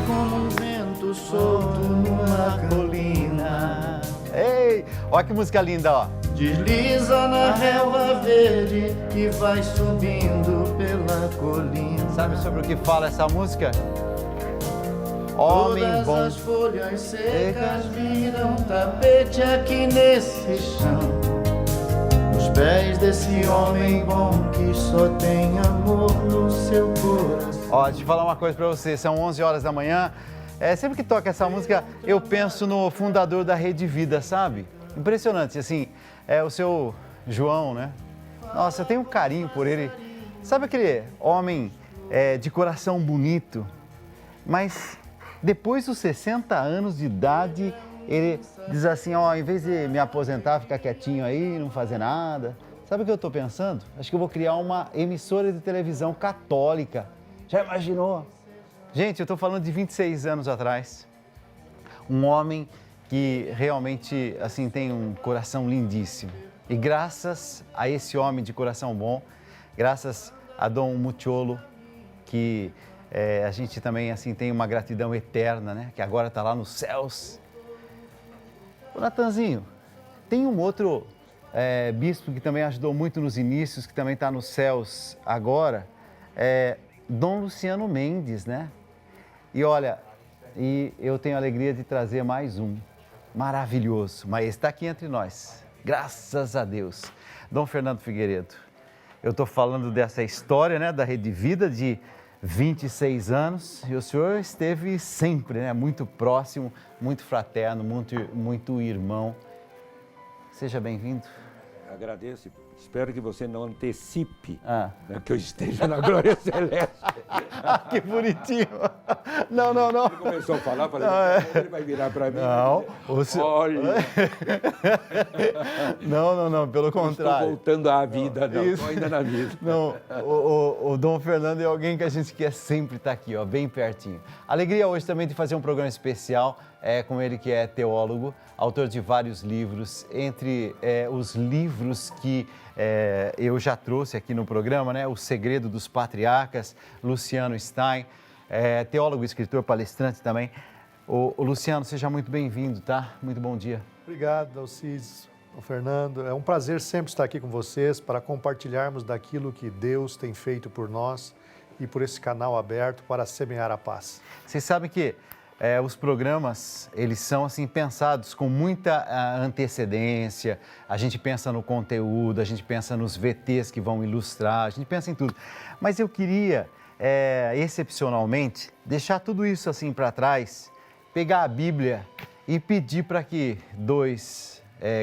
como um vento solto numa colina. Ei, olha que música linda, ó. Desliza na relva verde que vai subindo pela colina. Sabe sobre o que fala essa música? Homem Todas bom. as folhas secas viram tapete aqui nesse chão. Os pés desse homem bom que só tem amor no seu coração. Ó, deixa eu falar uma coisa pra você, são 11 horas da manhã. Sempre que toca essa música, eu penso no fundador da Rede Vida, sabe? Impressionante, assim, o seu João, né? Nossa, eu tenho um carinho por ele. Sabe aquele homem de coração bonito, mas depois dos 60 anos de idade, ele diz assim, ó, em vez de me aposentar, ficar quietinho aí, não fazer nada. Sabe o que eu tô pensando? Acho que eu vou criar uma emissora de televisão católica. Já imaginou? Gente, eu tô falando de 26 anos atrás. Um homem que realmente, assim, tem um coração lindíssimo. E graças a esse homem de coração bom, graças a Dom Mucciolo, que a gente também, assim, tem uma gratidão eterna, né? Que agora está lá nos céus. Ô, Natanzinho, tem um outro bispo que também ajudou muito nos inícios, que também está nos céus agora, Dom Luciano Mendes, né? E olha, eu tenho a alegria de trazer mais um, maravilhoso, mas está aqui entre nós, graças a Deus. Dom Fernando Figueiredo, eu estou falando dessa história, né, da Rede Vida de 26 anos, e o senhor esteve sempre, né, muito próximo, muito fraterno, muito irmão. Seja bem-vindo. Agradeço. Espero que você não antecipe que eu esteja na glória celeste. Que bonitinho. Não. Ele começou a falar, falei, ele vai virar para mim. Não, dizer, olha. Não, pelo contrário. Estou voltando à vida, não, estou ainda na vida. Não, o Dom Fernando é alguém que a gente quer sempre estar aqui, ó, bem pertinho. Alegria hoje também de fazer um programa especial com ele, que é teólogo, autor de vários livros, entre os livros que eu já trouxe aqui no programa, né? O Segredo dos Patriarcas, Luciano Stein, teólogo, escritor, palestrante também. O Luciano, seja muito bem-vindo, tá? Muito bom dia. Obrigado, Alcides, Fernando. É um prazer sempre estar aqui com vocês para compartilharmos daquilo que Deus tem feito por nós e por esse canal aberto para semear a paz. Vocês sabem que os programas, eles são assim pensados com muita antecedência, a gente pensa no conteúdo, a gente pensa nos VTs que vão ilustrar, a gente pensa em tudo. Mas eu queria, excepcionalmente, deixar tudo isso assim para trás, pegar a Bíblia e pedir para que dois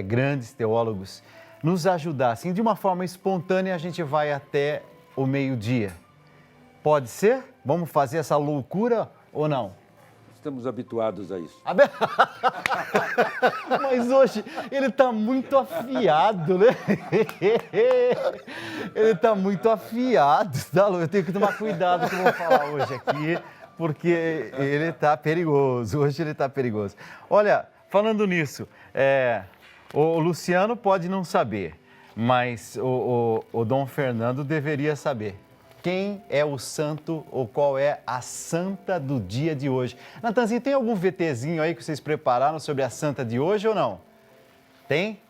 grandes teólogos nos ajudassem. De uma forma espontânea, a gente vai até o meio-dia. Pode ser? Vamos fazer essa loucura ou não? Estamos habituados a isso. Mas hoje ele está muito afiado, né? Ele está muito afiado, tá? Eu tenho que tomar cuidado com o que eu vou falar hoje aqui, porque ele está perigoso. Hoje ele está perigoso. Olha, falando nisso, o Luciano pode não saber, mas o Dom Fernando deveria saber. Quem é o santo ou qual é a santa do dia de hoje? Natanzinho, tem algum VTzinho aí que vocês prepararam sobre a santa de hoje ou não? Tem?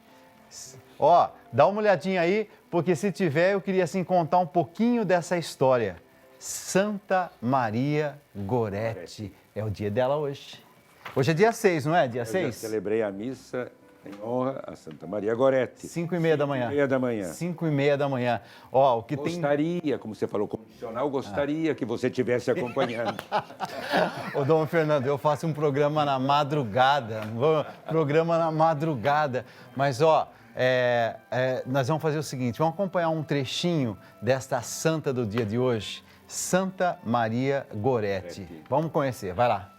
Ó, dá uma olhadinha aí, porque se tiver, eu queria assim contar um pouquinho dessa história. Santa Maria Goretti. É o dia dela hoje. Hoje é dia 6, não é? Dia 6? Eu já celebrei a missa em honra a Santa Maria Goretti. 5h30 da manhã. 5h30 da manhã. 5h30 da manhã. Ó, o que gostaria, como você falou, condicional, gostaria que você estivesse acompanhando. Ô, Dom Fernando, eu faço um programa na madrugada, mas, ó, nós vamos fazer o seguinte, vamos acompanhar um trechinho desta santa do dia de hoje, Santa Maria Goretti. Vamos conhecer, vai lá.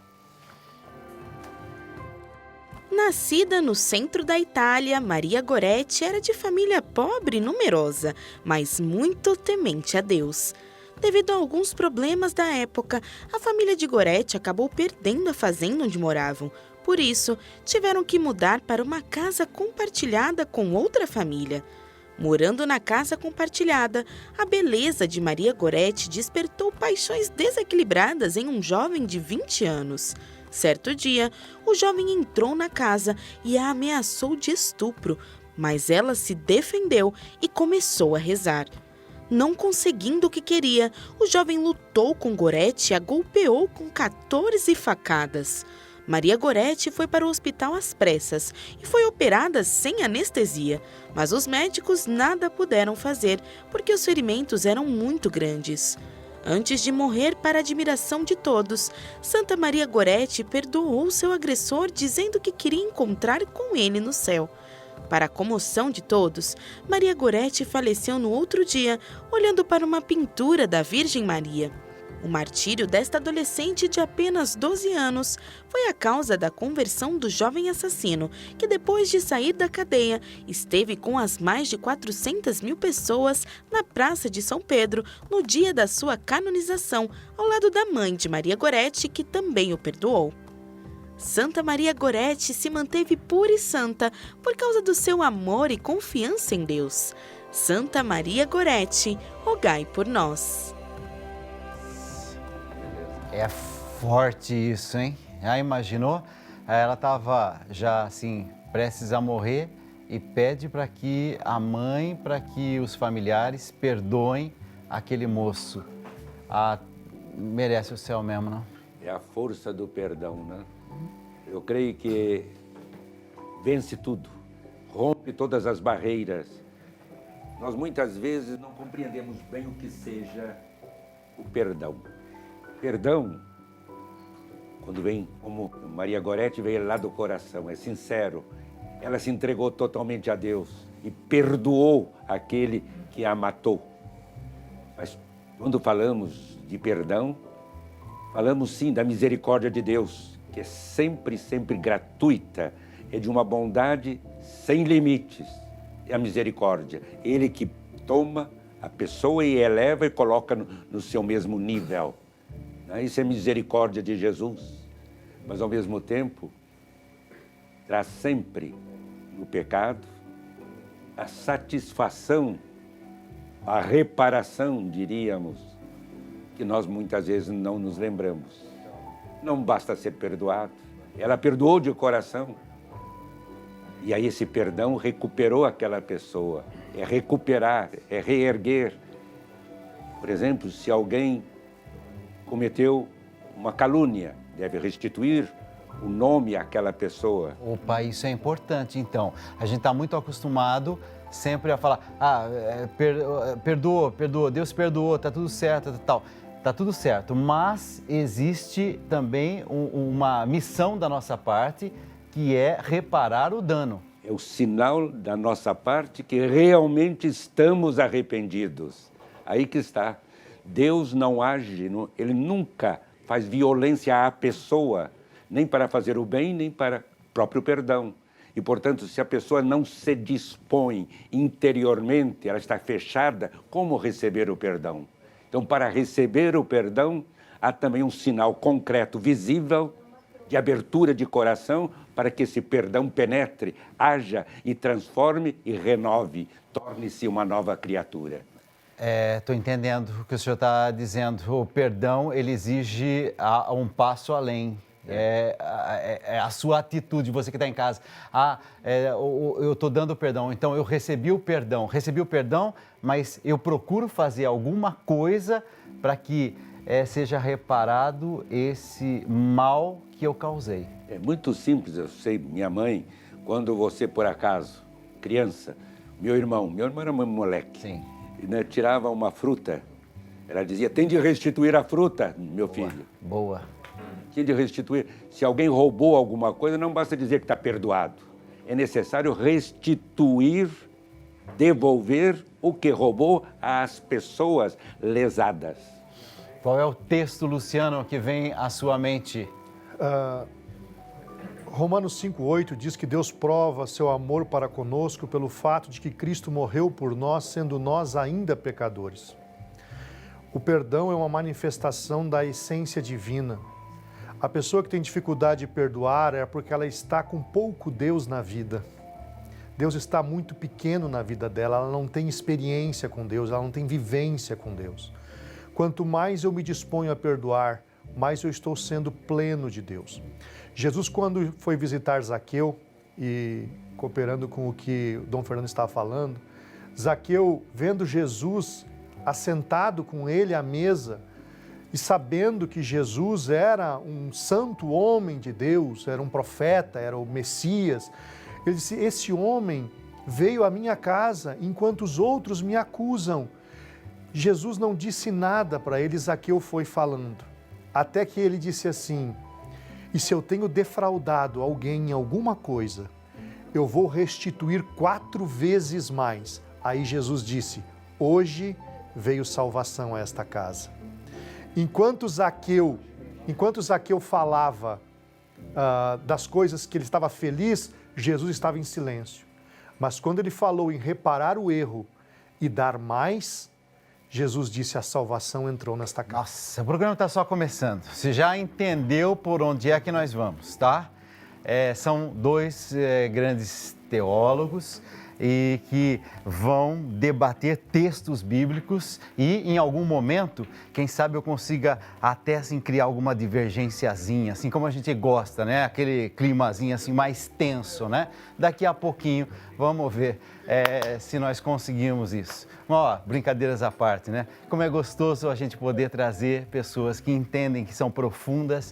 Nascida no centro da Itália, Maria Goretti era de família pobre e numerosa, mas muito temente a Deus. Devido a alguns problemas da época, a família de Goretti acabou perdendo a fazenda onde moravam. Por isso, tiveram que mudar para uma casa compartilhada com outra família. Morando na casa compartilhada, a beleza de Maria Goretti despertou paixões desequilibradas em um jovem de 20 anos. Certo dia, o jovem entrou na casa e a ameaçou de estupro, mas ela se defendeu e começou a rezar. Não conseguindo o que queria, o jovem lutou com Goretti e a golpeou com 14 facadas. Maria Goretti foi para o hospital às pressas e foi operada sem anestesia, mas os médicos nada puderam fazer porque os ferimentos eram muito grandes. Antes de morrer, para a admiração de todos, Santa Maria Goretti perdoou seu agressor dizendo que queria encontrar com ele no céu. Para a comoção de todos, Maria Goretti faleceu no outro dia, olhando para uma pintura da Virgem Maria. O martírio desta adolescente de apenas 12 anos foi a causa da conversão do jovem assassino, que depois de sair da cadeia, esteve com as mais de 400 mil pessoas na Praça de São Pedro no dia da sua canonização, ao lado da mãe de Maria Goretti, que também o perdoou. Santa Maria Goretti se manteve pura e santa por causa do seu amor e confiança em Deus. Santa Maria Goretti, rogai por nós. É forte isso, hein? Já imaginou? Ela estava já assim, prestes a morrer e pede para que a mãe, para que os familiares perdoem aquele moço. Merece o céu mesmo, não? É a força do perdão, né? Eu creio que vence tudo, rompe todas as barreiras. Nós muitas vezes não compreendemos bem o que seja o perdão. Perdão, quando vem, como Maria Goretti, veio lá do coração, é sincero. Ela se entregou totalmente a Deus e perdoou aquele que a matou. Mas quando falamos de perdão, falamos sim da misericórdia de Deus, que é sempre, sempre gratuita, é de uma bondade sem limites. É a misericórdia. Ele que toma a pessoa e eleva e coloca no seu mesmo nível. Isso é misericórdia de Jesus, mas ao mesmo tempo traz sempre no pecado a satisfação, a reparação, diríamos, que nós muitas vezes não nos lembramos. Não basta ser perdoado, ela perdoou de coração. E aí esse perdão recuperou aquela pessoa, é recuperar, é reerguer. Por exemplo, se alguém cometeu uma calúnia, deve restituir o nome àquela pessoa. Opa, isso é importante, então. A gente está muito acostumado sempre a falar, perdoa, Deus perdoou, tá tudo certo, tal. Tá tudo certo, mas existe também uma missão da nossa parte, que é reparar o dano. É o sinal da nossa parte que realmente estamos arrependidos. Aí que está. Deus não age, ele nunca faz violência à pessoa, nem para fazer o bem, nem para o próprio perdão. E, portanto, se a pessoa não se dispõe interiormente, ela está fechada, como receber o perdão? Então, para receber o perdão, há também um sinal concreto, visível, de abertura de coração, para que esse perdão penetre, haja e transforme e renove, torne-se uma nova criatura. Estou entendendo o que o senhor está dizendo. O perdão, ele exige um passo além. É a sua atitude, você que está em casa. Eu estou dando perdão, então eu recebi o perdão, mas eu procuro fazer alguma coisa para que seja reparado esse mal que eu causei. É muito simples, eu sei, minha mãe, quando você, por acaso, criança, meu irmão era um moleque. Sim. Né, tirava uma fruta, ela dizia, tem de restituir a fruta, meu filho. Boa. Tem de restituir. Se alguém roubou alguma coisa, não basta dizer que está perdoado. É necessário restituir, devolver o que roubou às pessoas lesadas. Qual é o texto, Luciano, que vem à sua mente? Romanos 5,8 diz que Deus prova seu amor para conosco pelo fato de que Cristo morreu por nós, sendo nós ainda pecadores. O perdão é uma manifestação da essência divina. A pessoa que tem dificuldade de perdoar é porque ela está com pouco Deus na vida. Deus está muito pequeno na vida dela, ela não tem experiência com Deus, ela não tem vivência com Deus. Quanto mais eu me disponho a perdoar, mais eu estou sendo pleno de Deus. Jesus, quando foi visitar Zaqueu, e cooperando com o que o Dom Fernando estava falando, Zaqueu, vendo Jesus assentado com ele à mesa e sabendo que Jesus era um santo homem de Deus, era um profeta, era o Messias, ele disse: esse homem veio à minha casa enquanto os outros me acusam. Jesus não disse nada para ele, Zaqueu foi falando, até que ele disse assim: e se eu tenho defraudado alguém em alguma coisa, eu vou restituir 4 vezes mais. Aí Jesus disse: hoje veio salvação a esta casa. Enquanto Zaqueu falava das coisas que ele estava feliz, Jesus estava em silêncio. Mas quando ele falou em reparar o erro e dar mais, Jesus disse: a salvação entrou nesta casa. Nossa, o programa está só começando. Você já entendeu por onde é que nós vamos, tá? São 2 grandes teólogos e que vão debater textos bíblicos e, em algum momento, quem sabe eu consiga até assim criar alguma divergênciazinha, assim como a gente gosta, né? Aquele climazinho assim mais tenso, né? Daqui a pouquinho vamos ver se nós conseguimos isso. Ó, brincadeiras à parte, né? Como é gostoso a gente poder trazer pessoas que entendem, que são profundas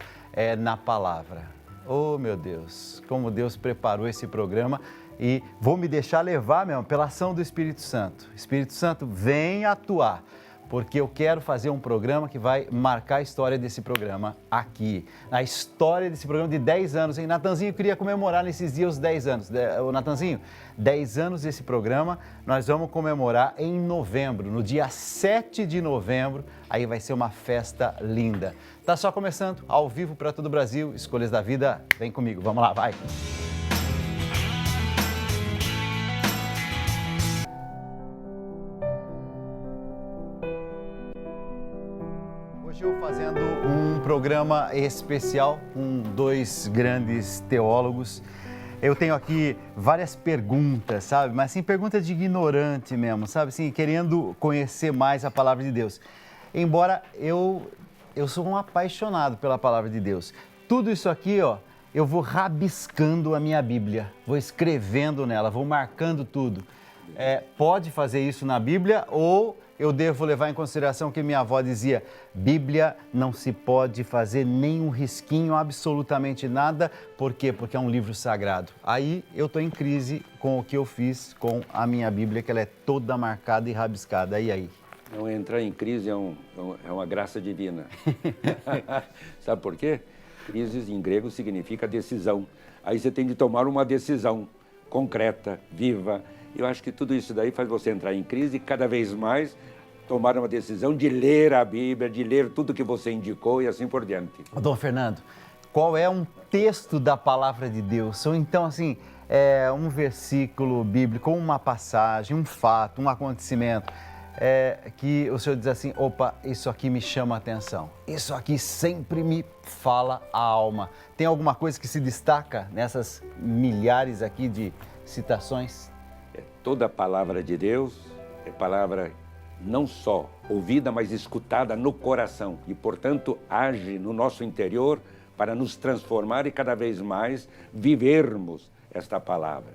na palavra. Oh, meu Deus, como Deus preparou esse programa. E vou me deixar levar mesmo pela ação do Espírito Santo. Espírito Santo, vem atuar, porque eu quero fazer um programa que vai marcar a história desse programa aqui. A história desse programa de 10 anos, hein? Natanzinho queria comemorar nesses dias os 10 anos. Ô, Natanzinho, 10 anos desse programa, nós vamos comemorar em novembro, no dia 7 de novembro, aí vai ser uma festa linda. Tá só começando, ao vivo para todo o Brasil, Escolhas da Vida, vem comigo, vamos lá, vai! Hoje eu fazendo um programa especial com 2 grandes teólogos. Eu tenho aqui várias perguntas, sabe? Mas assim, pergunta de ignorante mesmo, sabe? Assim, querendo conhecer mais a palavra de Deus. Embora eu sou um apaixonado pela palavra de Deus. Tudo isso aqui, ó, eu vou rabiscando a minha Bíblia, vou escrevendo nela, vou marcando tudo. Pode fazer isso na Bíblia ou eu devo levar em consideração que minha avó dizia: Bíblia não se pode fazer nenhum risquinho, absolutamente nada. Por quê? Porque é um livro sagrado. Aí eu estou em crise com o que eu fiz com a minha Bíblia, que ela é toda marcada e rabiscada. E aí? Não entrar em crise é uma graça divina. Sabe por quê? Crise em grego significa decisão. Aí você tem de tomar uma decisão concreta, viva. Eu acho que tudo isso daí faz você entrar em crise e cada vez mais tomar uma decisão de ler a Bíblia, de ler tudo que você indicou e assim por diante. Dom Fernando, qual é um texto da palavra de Deus? Ou então, assim, um versículo bíblico, uma passagem, um fato, um acontecimento, que o senhor diz assim: opa, isso aqui me chama a atenção, isso aqui sempre me fala a alma. Tem alguma coisa que se destaca nessas milhares aqui de citações? Toda a palavra de Deus é palavra não só ouvida, mas escutada no coração e, portanto, age no nosso interior para nos transformar e cada vez mais vivermos esta palavra.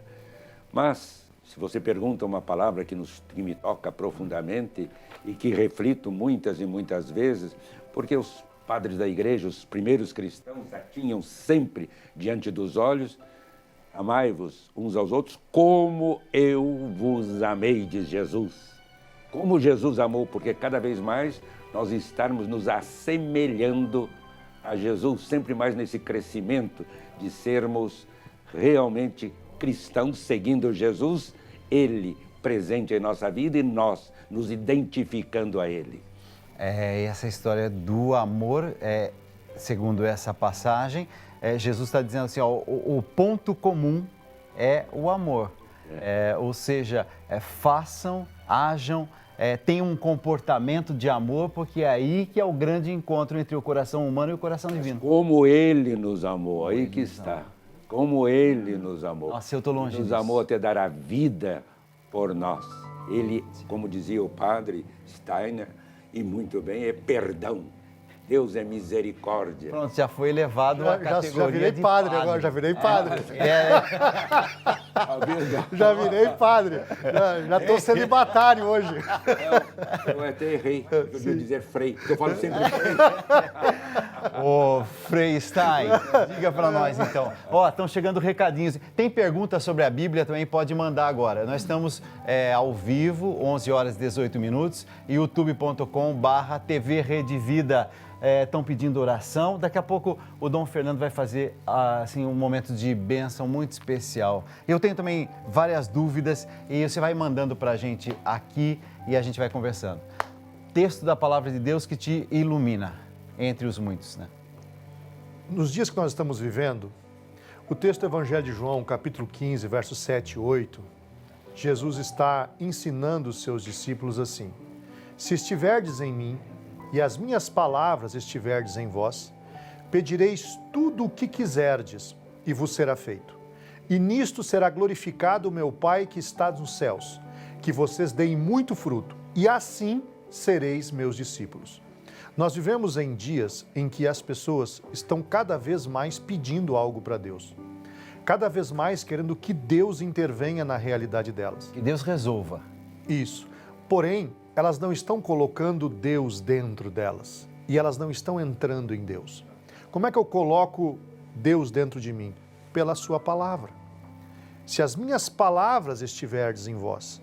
Mas, se você pergunta uma palavra que me toca profundamente e que reflito muitas e muitas vezes, porque os padres da igreja, os primeiros cristãos, a tinham sempre diante dos olhos: amai-vos uns aos outros como eu vos amei, diz Jesus. Como Jesus amou, porque cada vez mais nós estamos nos assemelhando a Jesus, sempre mais nesse crescimento de sermos realmente cristãos, seguindo Jesus, Ele presente em nossa vida e nós nos identificando a Ele. Essa história do amor, segundo essa passagem, Jesus está dizendo assim, ó, o ponto comum é o amor. Ou seja, façam, hajam, tenham um comportamento de amor, porque é aí que é o grande encontro entre o coração humano e o coração divino. Como Ele nos amou, aí que está. como Ele nos amou. Nossa, eu estou longe Nos disso. amou até dar a vida por nós. Ele, como dizia o padre Steiner, e muito bem, é perdão. Deus é misericórdia. Pronto, já foi elevado à Já categoria virei de padre agora, já virei padre. A verdade. Já virei padre. Já estou celibatário hoje. Eu até errei. Eu devia dizer frei. Eu falo sempre frei. Ô, Frei Stein, diga para nós então. Ó, estão chegando recadinhos. Tem perguntas sobre a Bíblia também, pode mandar agora. Nós estamos ao vivo, 11 horas e 18 minutos, youtube.com/TV Rede Vida. Estão pedindo oração. Daqui a pouco o Dom Fernando vai fazer assim, um momento de bênção muito especial. Eu tenho também várias dúvidas e você vai mandando para a gente aqui e a gente vai conversando. Texto da Palavra de Deus que te ilumina, entre os muitos, né? Nos dias que nós estamos vivendo, o texto do Evangelho de João, capítulo 15, versos 7 e 8, Jesus está ensinando os seus discípulos assim: se estiverdes em mim e as minhas palavras estiverdes em vós, pedireis tudo o que quiserdes e vos será feito. E nisto será glorificado o meu Pai que está nos céus, que vocês deem muito fruto, e assim sereis meus discípulos. Nós vivemos em dias em que as pessoas estão cada vez mais pedindo algo para Deus. Cada vez mais querendo que Deus intervenha na realidade delas. Que Deus resolva. Isso. Porém, elas não estão colocando Deus dentro delas. E elas não estão entrando em Deus. Como é que eu coloco Deus dentro de mim? Pela sua palavra. Se as minhas palavras estiverdes em vós,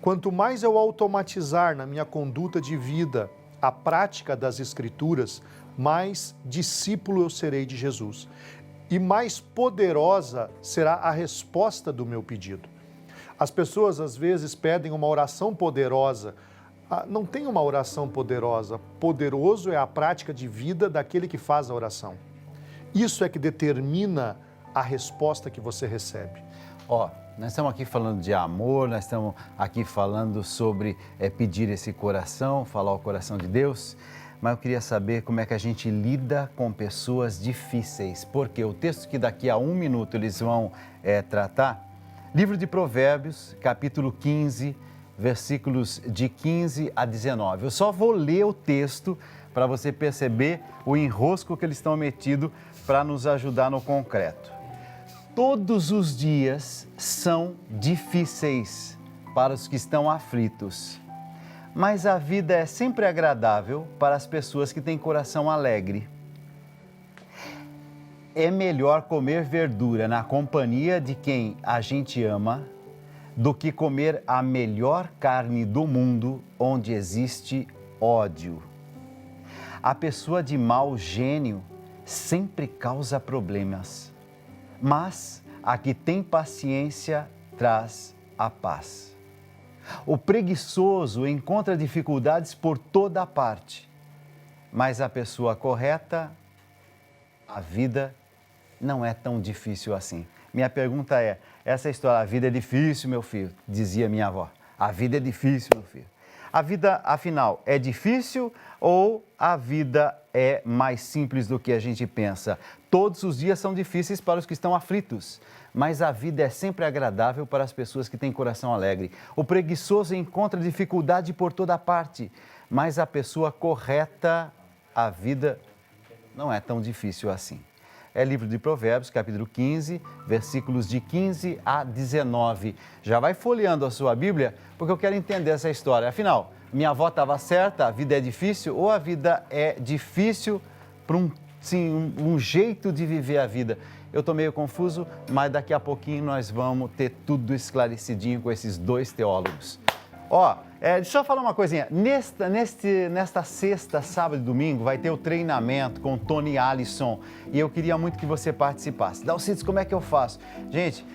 quanto mais eu automatizar na minha conduta de vida a prática das Escrituras, mais discípulo eu serei de Jesus. E mais poderosa será a resposta do meu pedido. As pessoas às vezes pedem uma oração poderosa. Não tem uma oração poderosa. Poderoso é a prática de vida daquele que faz a oração. Isso é que determina a resposta que você recebe. Ó, nós estamos aqui falando de amor, nós estamos aqui falando sobre pedir esse coração, falar o coração de Deus, mas eu queria saber como é que a gente lida com pessoas difíceis, porque o texto que daqui a 1 minuto eles vão tratar, livro de Provérbios, capítulo 15, versículos de 15 a 19. Eu só vou ler o texto para você perceber o enrosco que eles estão metidos para nos ajudar no concreto. Todos os dias são difíceis para os que estão aflitos, mas a vida é sempre agradável para as pessoas que têm coração alegre. É melhor comer verdura na companhia de quem a gente ama do que comer a melhor carne do mundo onde existe ódio. A pessoa de mau gênio sempre causa problemas, mas a que tem paciência traz a paz. O preguiçoso encontra dificuldades por toda a parte, mas a pessoa correta, a vida não é tão difícil assim. Minha pergunta é, essa história, a vida é difícil, meu filho, dizia minha avó. A vida é difícil, meu filho. A vida, afinal, é difícil ou a vida é mais simples do que a gente pensa? Todos os dias são difíceis para os que estão aflitos, mas a vida é sempre agradável para as pessoas que têm coração alegre. O preguiçoso encontra dificuldade por toda parte, mas a pessoa correta, a vida não é tão difícil assim. É livro de Provérbios, capítulo 15, versículos de 15 a 19. Já vai folheando a sua Bíblia, porque eu quero entender essa história. Afinal, minha avó estava certa, a vida é difícil, ou a vida é difícil para um jeito de viver a vida? Eu estou meio confuso, mas daqui a pouquinho nós vamos ter tudo esclarecidinho com esses dois teólogos. Ó, deixa eu falar uma coisinha. Nesta sexta, sábado e domingo vai ter o treinamento com o Tony Allison e eu queria muito que você participasse. Dalcides, como é que eu faço? Gente,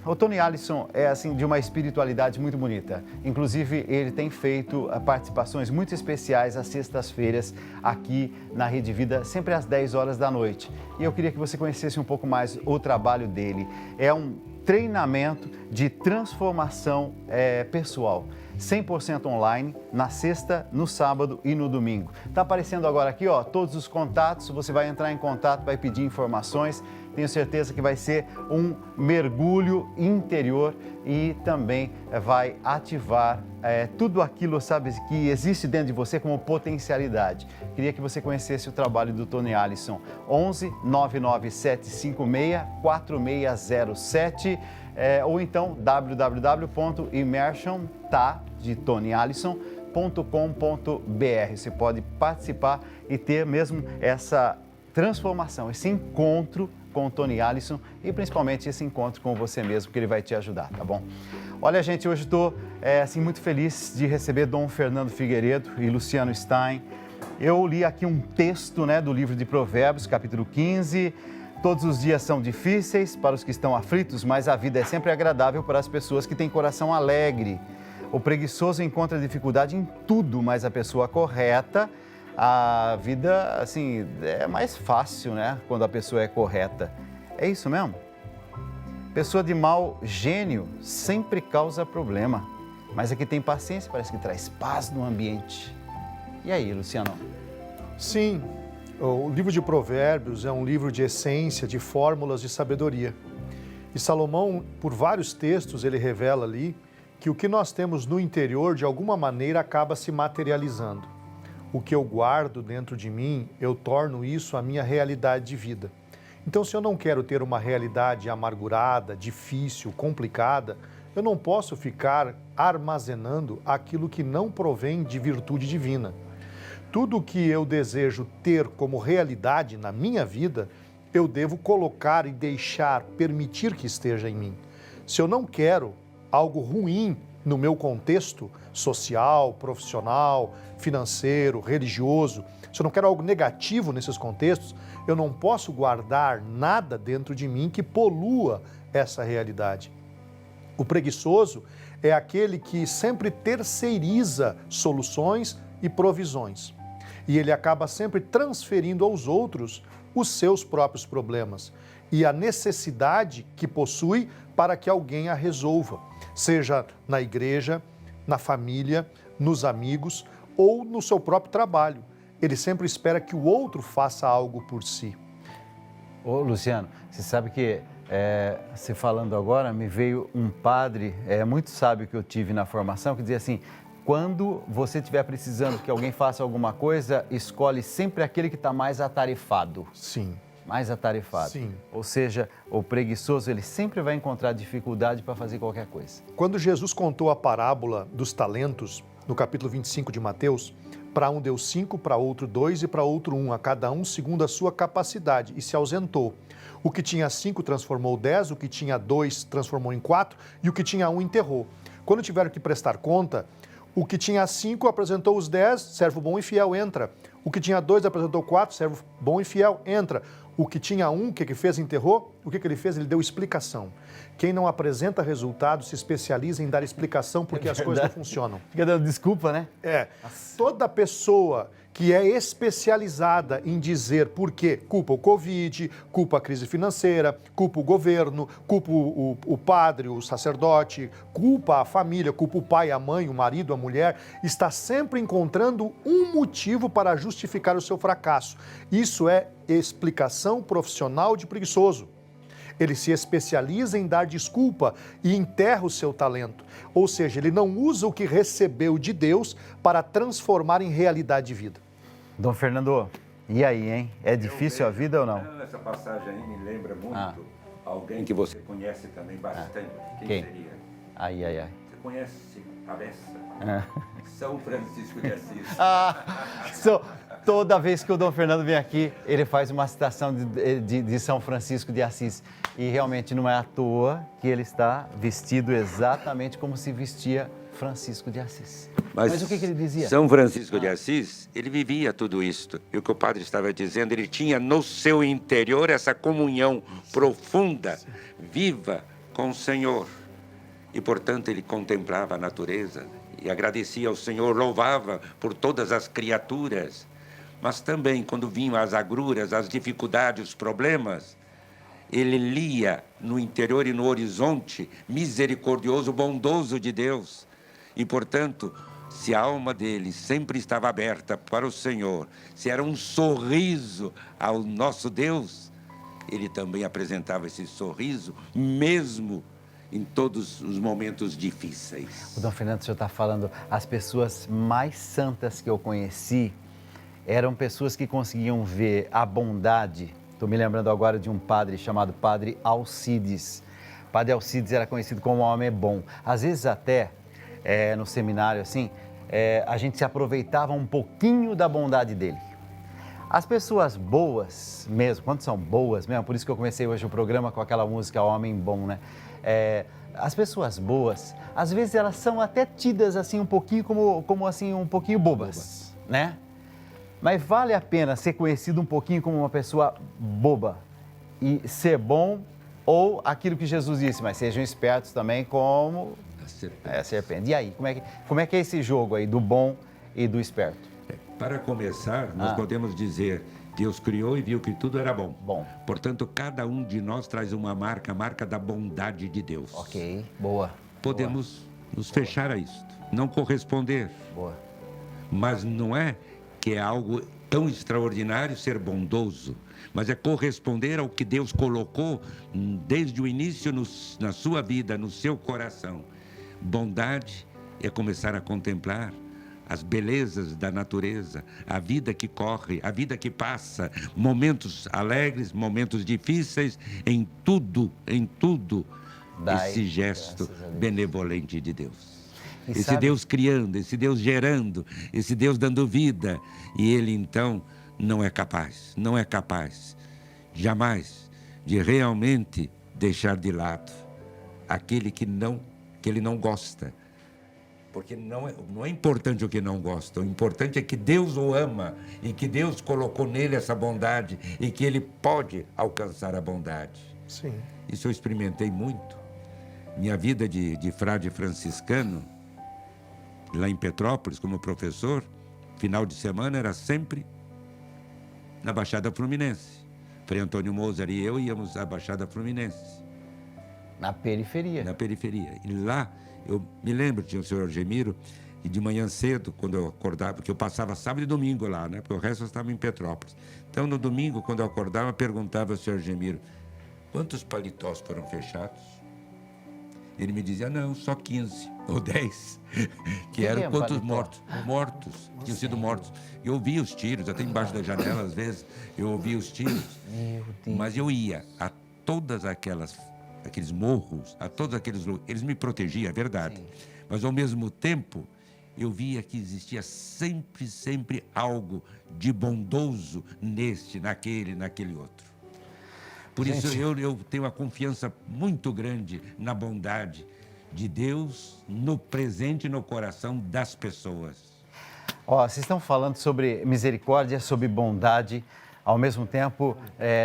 o Tony Allison é assim de uma espiritualidade muito bonita. Inclusive, ele tem feito participações muito especiais às sextas-feiras aqui na Rede Vida, sempre às 10 horas da noite. E eu queria que você conhecesse um pouco mais o trabalho dele. É um treinamento de transformação pessoal, 100% online, na sexta, no sábado e no domingo. Está aparecendo agora aqui, ó, todos os contatos, você vai entrar em contato, vai pedir informações, Tenho certeza que vai ser um mergulho interior e também vai ativar tudo aquilo, sabe, que existe dentro de você como potencialidade. Queria que você conhecesse o trabalho do Tony Allison. 11 99756 4607 ou então www.immersion.com.br. Você pode participar e ter mesmo essa transformação, esse encontro com o Tony Allison e principalmente esse encontro com você mesmo, que ele vai te ajudar, tá bom? Olha, gente, hoje estou muito feliz de receber Dom Fernando Figueiredo e Luciano Stein. Eu li aqui um texto, do livro de Provérbios, capítulo 15. Todos os dias são difíceis para os que estão aflitos, mas a vida é sempre agradável para as pessoas que têm coração alegre. O preguiçoso encontra dificuldade em tudo, mas a pessoa correta, a vida, assim, é mais fácil, quando a pessoa é correta. É isso mesmo? Pessoa de mau gênio sempre causa problema, mas a que tem paciência parece que traz paz no ambiente. E aí, Luciano? Sim, o livro de Provérbios é um livro de essência, de fórmulas de sabedoria. E Salomão, por vários textos, ele revela ali que o que nós temos no interior, de alguma maneira, acaba se materializando. O que eu guardo dentro de mim, eu torno isso a minha realidade de vida. Então, se eu não quero ter uma realidade amargurada, difícil, complicada, eu não posso ficar armazenando aquilo que não provém de virtude divina. Tudo que eu desejo ter como realidade na minha vida, eu devo colocar e deixar, permitir que esteja em mim. Se eu não quero algo ruim no meu contexto social, profissional, financeiro, religioso, se eu não quero algo negativo nesses contextos, eu não posso guardar nada dentro de mim que polua essa realidade. O preguiçoso é aquele que sempre terceiriza soluções e provisões. E ele acaba sempre transferindo aos outros os seus próprios problemas e a necessidade que possui para que alguém a resolva, seja na igreja, na família, nos amigos ou no seu próprio trabalho. Ele sempre espera que o outro faça algo por si. Ô, Luciano, você sabe que você falando agora, me veio um padre muito sábio que eu tive na formação, que dizia assim: quando você estiver precisando que alguém faça alguma coisa, escolhe sempre aquele que está mais atarefado. Sim. Mais atarefado. Sim. Ou seja, o preguiçoso, ele sempre vai encontrar dificuldade para fazer qualquer coisa. Quando Jesus contou a parábola dos talentos, no capítulo 25 de Mateus, para um deu 5, para outro 2 e para outro 1, a cada um segundo a sua capacidade, e se ausentou. O que tinha 5 transformou 10, o que tinha 2 transformou em 4 e o que tinha 1 enterrou. Quando tiveram que prestar conta, o que tinha 5 apresentou os 10, servo bom e fiel, entra. O que tinha 2 apresentou 4, servo bom e fiel, entra. O que tinha 1, o que fez? Enterrou. O que ele fez? Ele deu explicação. Quem não apresenta resultado se especializa em dar explicação porque as coisas não funcionam. Fica dando desculpa, né? Toda pessoa que é especializada em dizer por quê, culpa o Covid, culpa a crise financeira, culpa o governo, culpa o padre, o sacerdote, culpa a família, culpa o pai, a mãe, o marido, a mulher, está sempre encontrando um motivo para justificar o seu fracasso. Isso é explicação profissional de preguiçoso. Ele se especializa em dar desculpa e enterra o seu talento. Ou seja, ele não usa o que recebeu de Deus para transformar em realidade de vida. Dom Fernando, e aí, hein? É difícil a vida ou não? Essa passagem aí me lembra muito alguém que você conhece também bastante. Quem seria? Ai. Você conhece a beça? São Francisco de Assis. Toda vez que o Dom Fernando vem aqui, ele faz uma citação de São Francisco de Assis. E realmente não é à toa que ele está vestido exatamente como se vestia Francisco de Assis. Mas o que ele dizia? São Francisco de Assis, ele vivia tudo isto. E o que o padre estava dizendo, ele tinha no seu interior essa comunhão profunda, viva com o Senhor. E, portanto, ele contemplava a natureza e agradecia ao Senhor, louvava por todas as criaturas. Mas também, quando vinham as agruras, as dificuldades, os problemas, ele lia no interior e no horizonte misericordioso, bondoso de Deus. E, portanto, se a alma dele sempre estava aberta para o Senhor, se era um sorriso ao nosso Deus, ele também apresentava esse sorriso, mesmo em todos os momentos difíceis. O Dom Fernando, o senhor está falando, as pessoas mais santas que eu conheci eram pessoas que conseguiam ver a bondade. Estou me lembrando agora de um padre chamado Padre Alcides. Padre Alcides era conhecido como um homem bom. Às vezes até, no seminário assim, a gente se aproveitava um pouquinho da bondade dele. As pessoas boas mesmo, quando são boas mesmo, por isso que eu comecei hoje o programa com aquela música Homem Bom, né? As pessoas boas, às vezes elas são até tidas assim um pouquinho como assim um pouquinho bobas, né? Mas vale a pena ser conhecido um pouquinho como uma pessoa boba e ser bom, ou aquilo que Jesus disse, mas sejam espertos também como a serpente. E aí, como é que é esse jogo aí do bom e do esperto? Para começar, nós podemos dizer, Deus criou e viu que tudo era bom. Bom. Portanto, cada um de nós traz uma marca, a marca da bondade de Deus. Ok, boa. Podemos nos fechar a isto, não corresponder. Boa. Mas não é que é algo tão extraordinário ser bondoso, mas é corresponder ao que Deus colocou desde o início na sua vida, no seu coração. Bondade é começar a contemplar as belezas da natureza, a vida que corre, a vida que passa, momentos alegres, momentos difíceis, em tudo, esse gesto benevolente de Deus. Esse Deus criando, esse Deus gerando, esse Deus dando vida. E Ele, então, não é capaz jamais de realmente deixar de lado aquele que Ele não gosta. Porque não é importante o que não gosta, o importante é que Deus o ama e que Deus colocou nele essa bondade e que ele pode alcançar a bondade. Sim. Isso eu experimentei muito. Minha vida de frade franciscano, lá em Petrópolis, como professor, final de semana era sempre na Baixada Fluminense. Frei Antônio Moser e eu íamos à Baixada Fluminense. Na periferia. Na periferia. E lá, eu me lembro, tinha o senhor Argemiro, e de manhã cedo, quando eu acordava, porque eu passava sábado e domingo lá, né? Porque o resto eu estava em Petrópolis. Então, no domingo, quando eu acordava, eu perguntava ao senhor Argemiro, quantos paletós foram fechados? Ele me dizia, não, só 15 ou 10, que eram quantos mortos, tinham sido mortos. Eu ouvia os tiros, até embaixo da janela, às vezes, eu ouvia os tiros. Meu Deus. Mas eu ia a todas aqueles morros, a todos aqueles lugares, eles me protegiam, é verdade. Sim. Mas, ao mesmo tempo, eu via que existia sempre algo de bondoso naquele outro. Por isso, eu tenho uma confiança muito grande na bondade de Deus, no presente e no coração das pessoas. Vocês estão falando sobre misericórdia, sobre bondade, ao mesmo tempo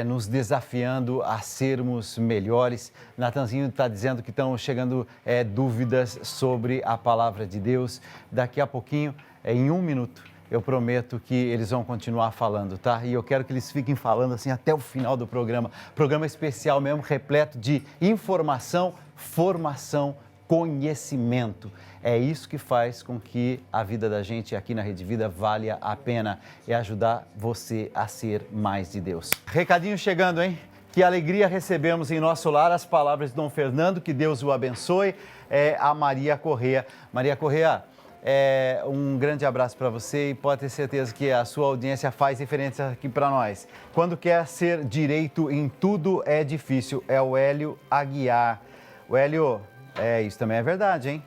nos desafiando a sermos melhores. Natanzinho está dizendo que estão chegando dúvidas sobre a palavra de Deus. Daqui a pouquinho, em 1 minuto, eu prometo que eles vão continuar falando, tá? E eu quero que eles fiquem falando assim até o final do programa. Programa especial mesmo, repleto de informação, formação, conhecimento. É isso que faz com que a vida da gente aqui na Rede Vida valha a pena. É ajudar você a ser mais de Deus. Recadinho chegando, hein? Que alegria recebemos em nosso lar as palavras de Dom Fernando, que Deus o abençoe, a Maria Correia. Maria Correia, um grande abraço para você e pode ter certeza que a sua audiência faz diferença aqui para nós. Quando quer ser direito em tudo é difícil. É o Hélio Aguiar. O Hélio, isso também é verdade, hein?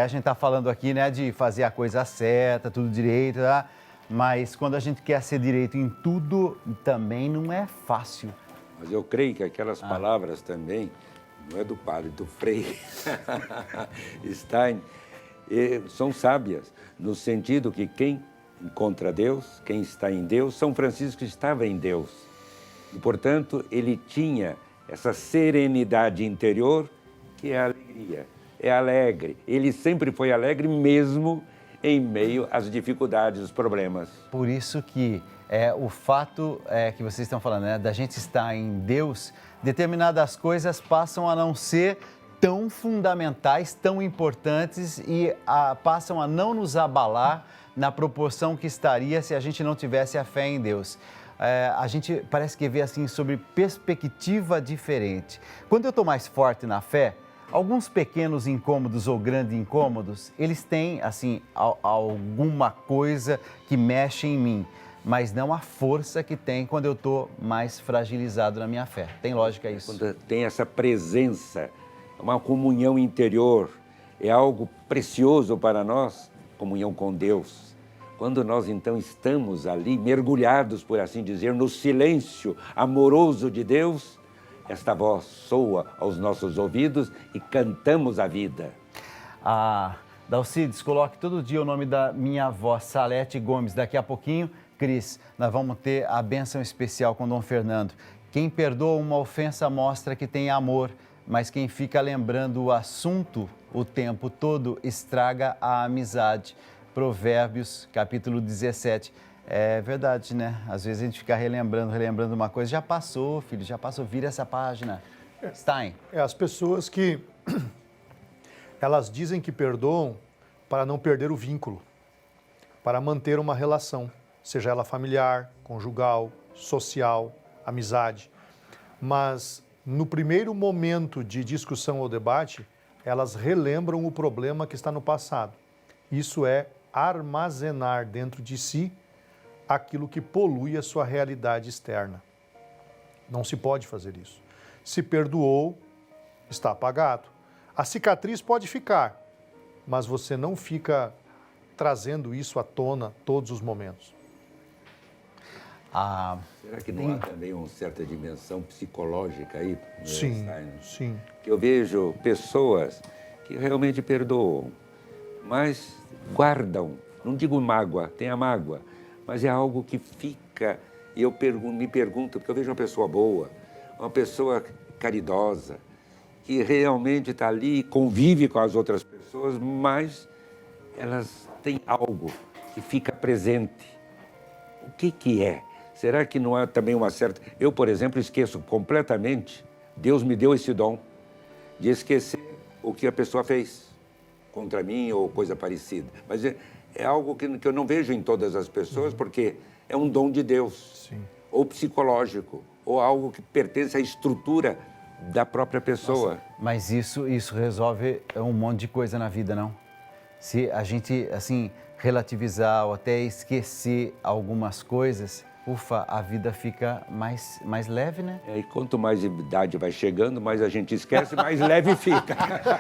A gente está falando aqui, né, de fazer a coisa certa, tudo direito, tá? Mas quando a gente quer ser direito em tudo, também não é fácil. Mas eu creio que aquelas palavras também, não é do padre, do Frei Stein, são sábias, no sentido que quem encontra Deus, quem está em Deus, São Francisco estava em Deus. E, portanto, ele tinha essa serenidade interior, que é a alegria. É alegre. Ele sempre foi alegre, mesmo em meio às dificuldades, os problemas. Por isso que o fato que vocês estão falando, né, da gente estar em Deus, determinadas coisas passam a não ser tão fundamentais, tão importantes e passam a não nos abalar na proporção que estaria se a gente não tivesse a fé em Deus. a gente parece que vê assim sobre perspectiva diferente. Quando eu estou mais forte na fé, alguns pequenos incômodos ou grandes incômodos, eles têm assim alguma coisa que mexe em mim, mas não a força que tem quando eu estou mais fragilizado na minha fé. Tem lógica isso? Quando tem essa presença, uma comunhão interior, é algo precioso para nós, comunhão com Deus. Quando nós então estamos ali mergulhados, por assim dizer, no silêncio amoroso de Deus, esta voz soa aos nossos ouvidos e cantamos a vida. Dalcides, coloque todo dia o nome da minha avó, Salete Gomes. Daqui a pouquinho, Cris, nós vamos ter a bênção especial com Dom Fernando. Quem perdoa uma ofensa mostra que tem amor, mas quem fica lembrando o assunto o tempo todo estraga a amizade. Provérbios, capítulo 17. É verdade, né? Às vezes a gente fica relembrando uma coisa. Já passou, filho, já passou. Vira essa página. Stein. As pessoas que elas dizem que perdoam para não perder o vínculo, para manter uma relação, seja ela familiar, conjugal, social, amizade. Mas no primeiro momento de discussão ou debate, elas relembram o problema que está no passado. Isso é armazenar dentro de si aquilo que polui a sua realidade externa. Não se pode fazer isso. Se perdoou, está apagado. A cicatriz pode ficar, mas você não fica trazendo isso à tona todos os momentos. Será que não há também uma certa dimensão psicológica aí? Sim, sim. Eu vejo pessoas que realmente perdoam, mas guardam, não digo mágoa, tem a mágoa, mas é algo que fica, e eu me pergunto, porque eu vejo uma pessoa boa, uma pessoa caridosa, que realmente está ali, convive com as outras pessoas, mas elas têm algo que fica presente. O que é? Será que não há também uma certa... Eu, por exemplo, esqueço completamente, Deus me deu esse dom de esquecer o que a pessoa fez contra mim ou coisa parecida. Mas é algo que eu não vejo em todas as pessoas, porque é um dom de Deus. Sim. Ou psicológico, ou algo que pertence à estrutura da própria pessoa. Nossa, mas isso resolve um monte de coisa na vida, não? Se a gente, assim, relativizar ou até esquecer algumas coisas, ufa, a vida fica mais leve, né? E quanto mais idade vai chegando, mais a gente esquece, mais leve fica.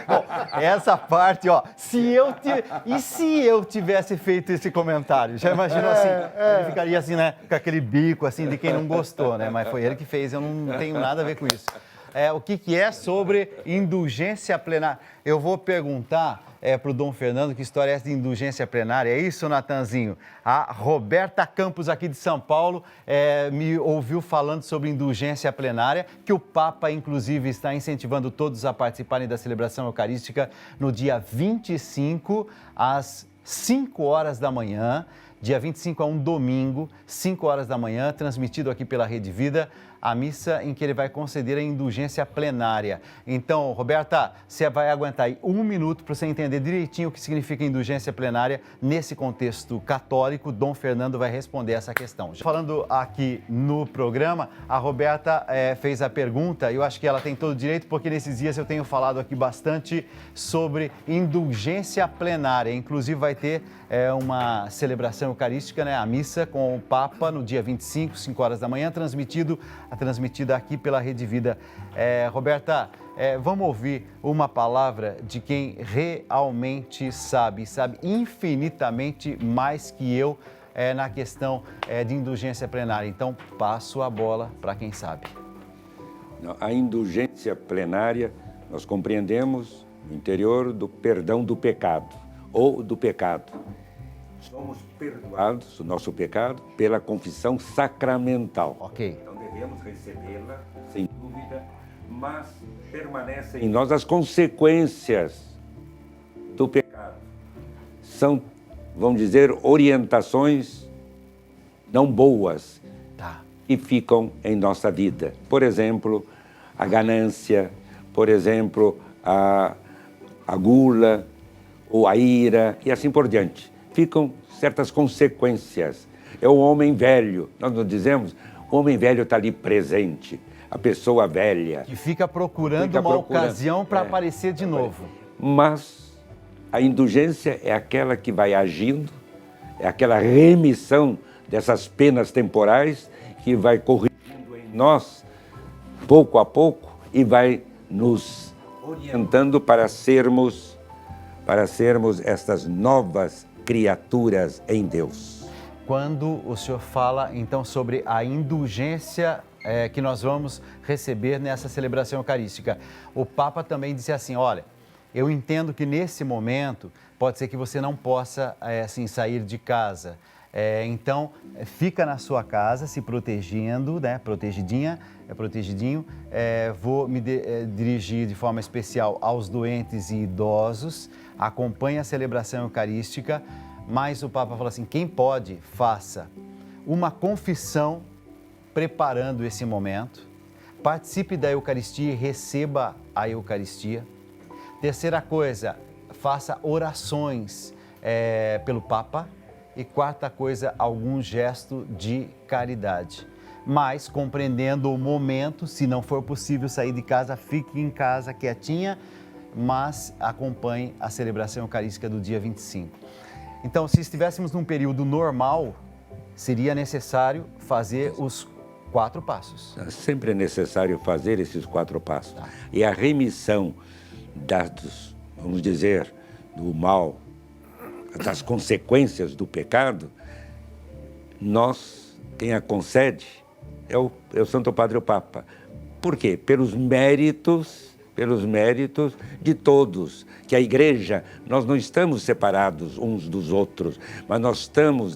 Bom, essa parte, ó, se eu tivesse feito esse comentário? Já imaginou assim? Ele ficaria assim, né, com aquele bico, assim, de quem não gostou, né? Mas foi ele que fez, eu não tenho nada a ver com isso. O que é sobre indulgência plenária? Eu vou perguntar para o Dom Fernando que história é essa de indulgência plenária. É isso, Natanzinho? A Roberta Campos, aqui de São Paulo, me ouviu falando sobre indulgência plenária, que o Papa, inclusive, está incentivando todos a participarem da celebração eucarística no dia 25, às 5 horas da manhã. Dia 25 é um domingo, 5 horas da manhã, transmitido aqui pela Rede Vida, a missa em que ele vai conceder a indulgência plenária. Então, Roberta, você vai aguentar aí 1 minuto para você entender direitinho o que significa indulgência plenária nesse contexto católico. Dom Fernando vai responder essa questão. Falando aqui no programa, a Roberta fez a pergunta, e eu acho que ela tem todo o direito, porque nesses dias eu tenho falado aqui bastante sobre indulgência plenária. Inclusive vai ter uma celebração eucarística, né, a missa com o Papa no dia 25, 5 horas da manhã, transmitida aqui pela Rede Vida. Roberta, vamos ouvir uma palavra de quem realmente sabe infinitamente mais que eu na questão de indulgência plenária. Então, passo a bola para quem sabe. A indulgência plenária, nós compreendemos no interior do perdão do pecado, ou do pecado. Somos perdoados, o nosso pecado, pela confissão sacramental. Ok. Então devemos recebê-la, sem dúvida, mas permanecem em nós as consequências do pecado. São, vamos dizer, orientações não boas que ficam em nossa vida. Por exemplo, a ganância, por exemplo, a gula, ou a ira, e assim por diante. Ficam certas consequências. é o homem velho. Nós não dizemos, o homem velho está ali presente, a pessoa velha. Que fica procurando uma ocasião para aparecer de novo. Mas a indulgência é aquela que vai agindo, é aquela remissão dessas penas temporais que vai corrigindo em nós, pouco a pouco, e vai nos orientando para sermos estas novas criaturas em Deus. Quando o senhor fala, então, sobre a indulgência que nós vamos receber nessa celebração eucarística, o Papa também disse assim, olha, eu entendo que nesse momento pode ser que você não possa assim, sair de casa. Então, fica na sua casa se protegendo, né? Protegidinho. Vou me dirigir de forma especial aos doentes e idosos, acompanhe a celebração eucarística, mas o Papa falou assim, quem pode, faça uma confissão preparando esse momento, participe da Eucaristia e receba a Eucaristia. Terceira coisa, faça orações pelo Papa. E quarta coisa, algum gesto de caridade. Mas compreendendo o momento, se não for possível sair de casa, fique em casa quietinha, mas acompanhe a celebração eucarística do dia 25. Então, se estivéssemos num período normal, seria necessário fazer os 4 passos. Sempre é necessário fazer esses 4 passos. E a remissão vamos dizer, do mal, das consequências do pecado, quem a concede é o Santo Padre o Papa. Por quê? Pelos méritos de todos, que a Igreja, nós não estamos separados uns dos outros, mas nós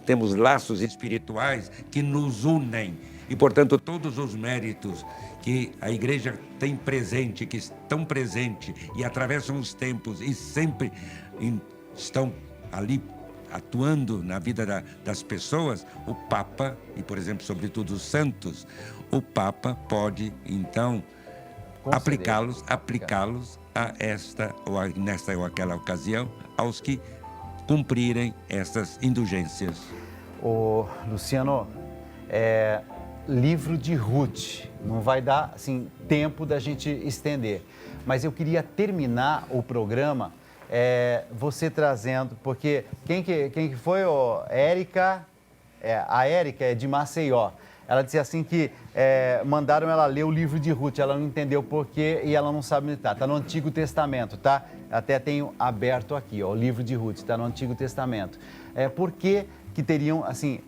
temos laços espirituais que nos unem. E, portanto, todos os méritos que a Igreja tem presente, que estão presentes e atravessam os tempos e sempre estão ali atuando na vida das pessoas, o Papa, e por exemplo, sobretudo os santos, o Papa pode, então, aplicá-los a esta ou nesta ou aquela ocasião, aos que cumprirem essas indulgências. Ô, Luciano, livro de Ruth, não vai dar assim, tempo da gente estender, mas eu queria terminar o programa você trazendo, porque quem que foi, Érica? A Érica é de Maceió. Ela disse assim que mandaram ela ler o livro de Ruth, ela não entendeu por quê e ela não sabe onde está. Está no Antigo Testamento, tá? Até tenho aberto aqui, ó, o livro de Ruth, está no Antigo Testamento. Por que teriam, assim,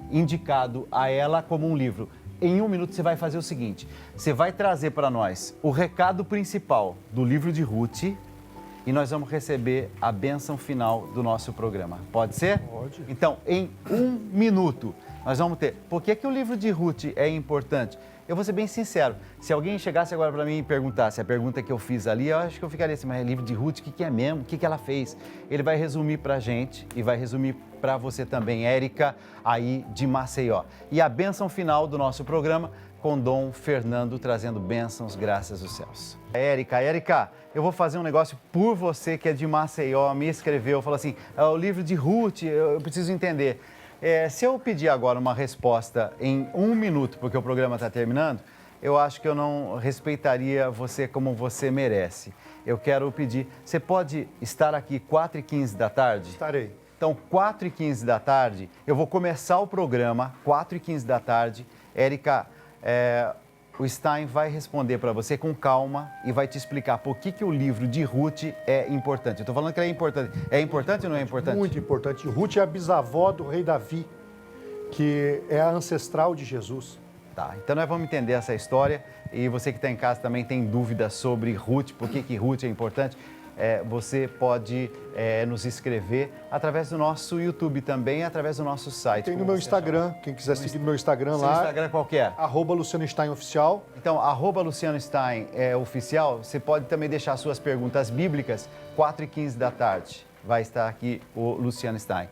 indicado a ela como um livro? Em 1 minuto você vai fazer o seguinte, você vai trazer para nós o recado principal do livro de Ruth, e nós vamos receber a bênção final do nosso programa. Pode ser? Pode. Então, em 1 minuto, nós vamos ter... Por que o livro de Ruth é importante? Eu vou ser bem sincero, se alguém chegasse agora para mim e perguntasse a pergunta que eu fiz ali, eu acho que eu ficaria assim, mas livro de Ruth, o que é mesmo? O que ela fez? Ele vai resumir para a gente e vai resumir para você também, Érica, aí de Maceió. E a bênção final do nosso programa, com Dom Fernando trazendo bênçãos, graças aos céus. Érica, eu vou fazer um negócio por você que é de Maceió, me escreveu, falou assim, o livro de Ruth, eu preciso entender. Se eu pedir agora uma resposta em 1 minuto, porque o programa está terminando, eu acho que eu não respeitaria você como você merece. Eu quero pedir, você pode estar aqui 4h15 da tarde? Estarei. Então, 4h15 da tarde, eu vou começar o programa, 4h15 da tarde. Érica, o Stein vai responder para você com calma e vai te explicar por que o livro de Ruth é importante. Eu estou falando que ele é importante. É importante ou não é importante? Muito importante. Ruth é a bisavó do rei Davi, que é a ancestral de Jesus. Tá, então nós vamos entender essa história e você que está em casa também tem dúvidas sobre Ruth, por que Ruth é importante, você pode nos escrever através do nosso YouTube também, através do nosso site. Tem no meu Instagram, quem quiser seguir no meu Instagram lá. Seu Instagram qual que é? @LucianoStein_oficial. Então, @LucianoStein oficial, você pode também deixar suas perguntas bíblicas, 4h15 da tarde. Vai estar aqui o Luciano Stein.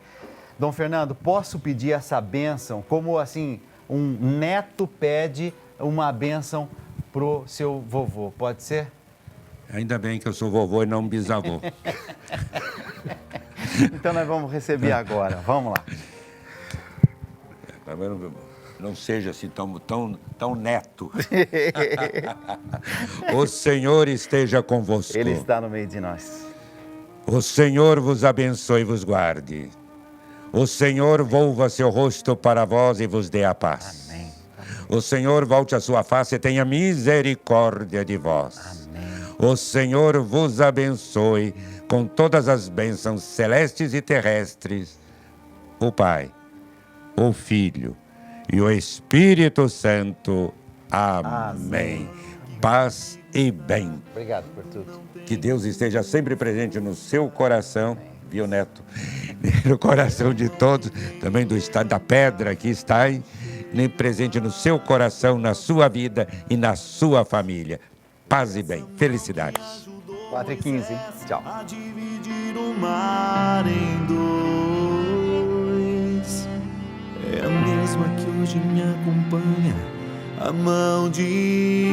Dom Fernando, posso pedir essa bênção, como assim, um neto pede uma bênção pro seu vovô, pode ser? Ainda bem que eu sou vovô e não bisavô. Então nós vamos receber agora, vamos lá. não seja assim tão neto. O Senhor esteja convosco. Ele está no meio de nós. O Senhor vos abençoe e vos guarde. O Senhor volva seu rosto para vós e vos dê a paz. Amém. O Senhor volte a sua face e tenha misericórdia de vós. Amém. O Senhor vos abençoe com todas as bênçãos celestes e terrestres, o Pai, o Filho e o Espírito Santo. Amém. Paz e bem. Obrigado por tudo. Que Deus esteja sempre presente no seu coração, viu, Neto? No coração de todos, também do estado da pedra que está aí, presente no seu coração, na sua vida e na sua família. Paz e bem. Felicidades. 4h15. Tchau. A dividir o mar em dois. É a mesma que hoje me acompanha, a mão de